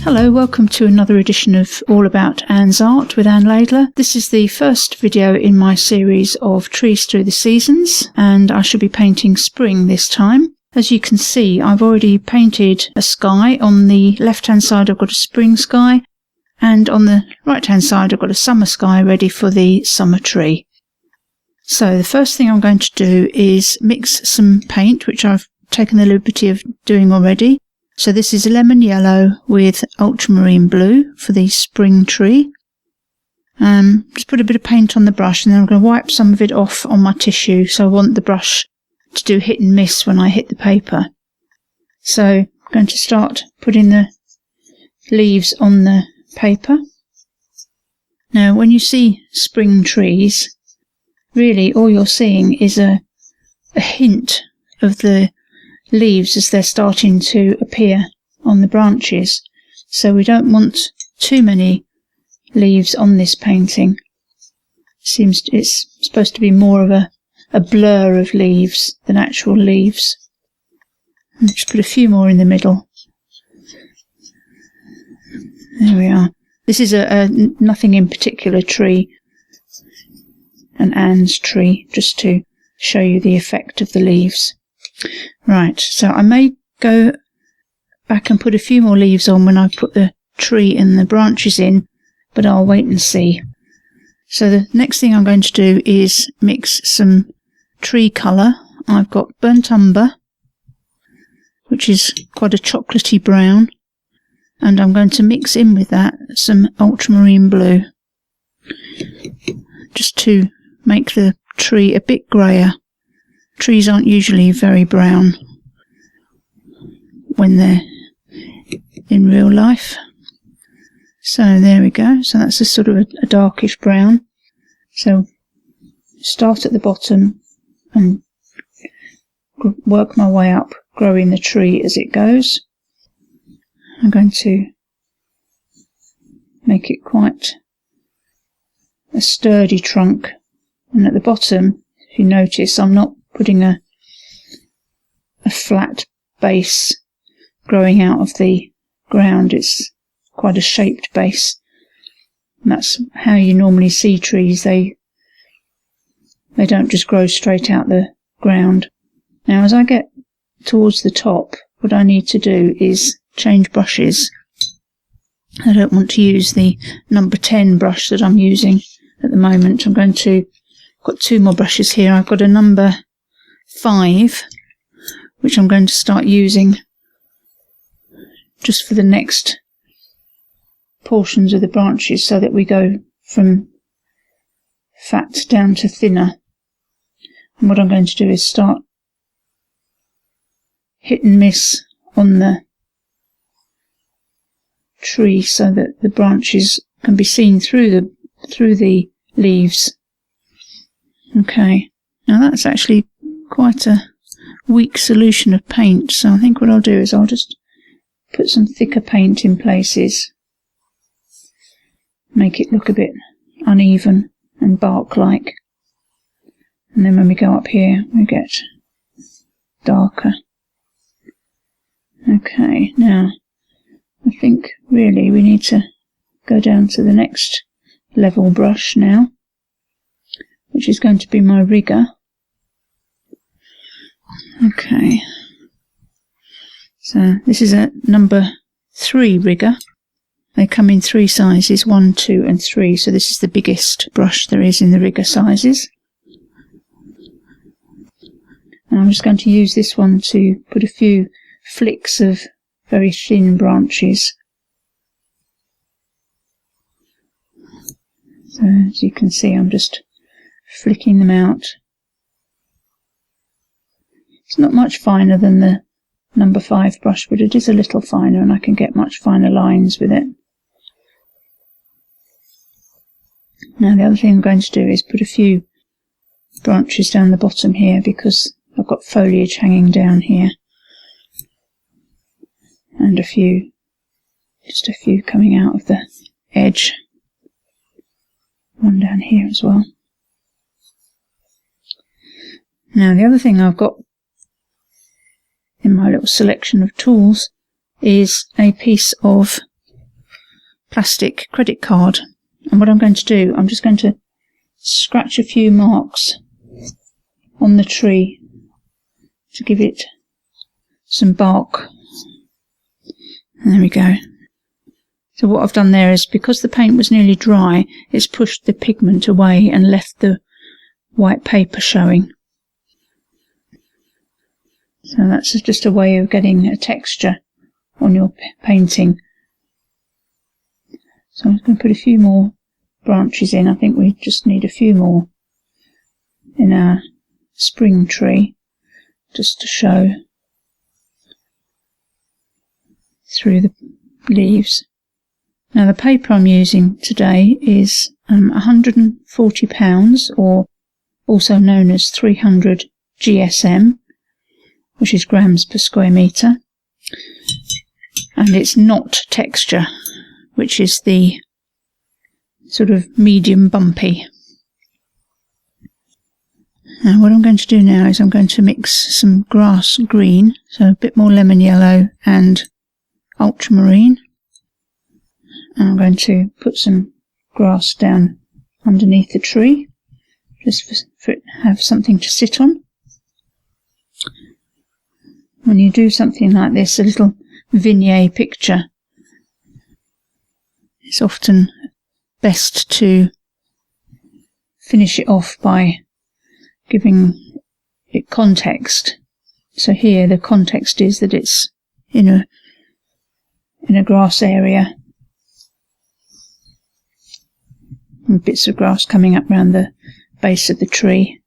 Hello, welcome to another edition of All About Anne's Art with Anne Laidler. This is the first video in my series of Trees Through the Seasons, and I shall be painting spring this time. As you can see, I've already painted a sky. On the left-hand side I've got a spring sky, and on the right-hand side I've got a summer sky ready for the summer tree. So the first thing I'm going to do is mix some paint, which I've taken the liberty of doing already. So this is lemon yellow with ultramarine blue for the spring tree. Just put a bit of paint on the brush, and then I'm going to wipe some of it off on my tissue. So I want the brush to do hit and miss when I hit the paper. So I'm going to start putting the leaves on the paper. Now when you see spring trees, really all you're seeing is a hint of the leaves as they're starting to appear on the branches. So we don't want too many leaves on this painting. Seems it's supposed to be more of a blur of leaves than actual leaves. And just put a few more in the middle. There we are. This is a nothing in particular tree, an Anne's tree, just to show you the effect of the leaves. Right, so I may go back and put a few more leaves on when I put the tree and the branches in, but I'll wait and see. So the next thing I'm going to do is mix some tree colour. I've got burnt umber, which is quite a chocolatey brown, and I'm going to mix in with that some ultramarine blue, just to make the tree a bit greyer. Trees aren't usually very brown when they're in real life. So there we go. So that's a sort of a darkish brown. So start at the bottom and work my way up, growing the tree as it goes. I'm going to make it quite a sturdy trunk. And at the bottom, if you notice, I'm not putting a flat base growing out of the ground. It's quite a shaped base. And that's how you normally see trees. They don't just grow straight out the ground. Now as I get towards the top, what I need to do is change brushes. I don't want to use the number 10 brush that I'm using at the moment. I'm going to got two more brushes here. I've got a number 5, which I'm going to start using just for the next portions of the branches, so that we go from fat down to thinner. And what I'm going to do is start hit and miss on the tree, so that the branches can be seen through the leaves. Okay, now that's actually quite a weak solution of paint, so I think what I'll do is I'll just put some thicker paint in places, make it look a bit uneven and bark-like, and then when we go up here we get darker. Okay, now I think really we need to go down to the next level brush now, which is going to be my rigger. Okay, so this is a number 3 rigger. They come in 3 sizes, 1, 2 and 3, so this is the biggest brush there is in the rigger sizes. And I'm just going to use this one to put a few flicks of very thin branches. So as you can see, I'm just flicking them out. It's not much finer than the number 5 brush, but it is a little finer, and I can get much finer lines with it. Now the other thing I'm going to do is put a few branches down the bottom here, because I've got foliage hanging down here, and just a few coming out of the edge. One down here as well. Now the other thing I've got in my little selection of tools is a piece of plastic credit card. And what I'm going to do, I'm just going to scratch a few marks on the tree to give it some bark. And there we go. So what I've done there is, because the paint was nearly dry, it's pushed the pigment away and left the white paper showing. So that's just a way of getting a texture on your painting. So I'm going to put a few more branches in. I think we just need a few more in our spring tree, just to show through the leaves. Now the paper I'm using today is £140, or also known as 300 GSM, which is grams per square metre, and it's not texture, which is the sort of medium bumpy. And what I'm going to do now is I'm going to mix some grass green, so a bit more lemon yellow and ultramarine. And I'm going to put some grass down underneath the tree, just for it to have something to sit on. When you do something like this, a little vignette picture, it's often best to finish it off by giving it context. So here the context is that it's in a grass area, and bits of grass coming up around the base of the tree.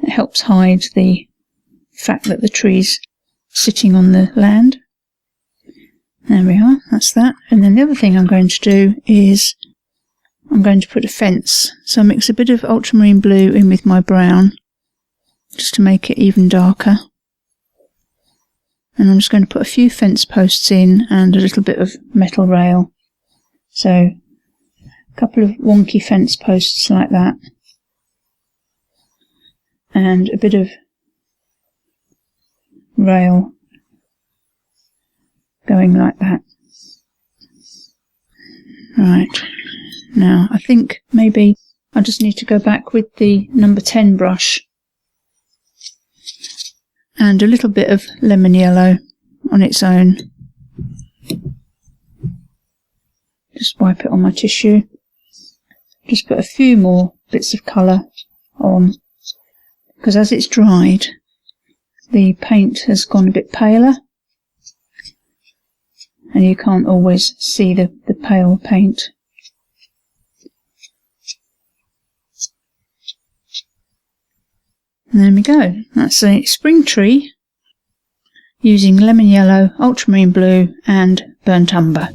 It helps hide the fact that the tree's sitting on the land. There we are, that's that. And then the other thing I'm going to do is I'm going to put a fence. So I mix a bit of ultramarine blue in with my brown, just to make it even darker. And I'm just going to put a few fence posts in and a little bit of metal rail. So a couple of wonky fence posts like that, and a bit of rail going like that. Right, now I think maybe I just need to go back with the number 10 brush and a little bit of lemon yellow on its own. Just wipe it on my tissue. Just put a few more bits of colour on, because as it's dried, the paint has gone a bit paler, and you can't always see the pale paint. And there we go. That's a spring tree using lemon yellow, ultramarine blue and burnt umber.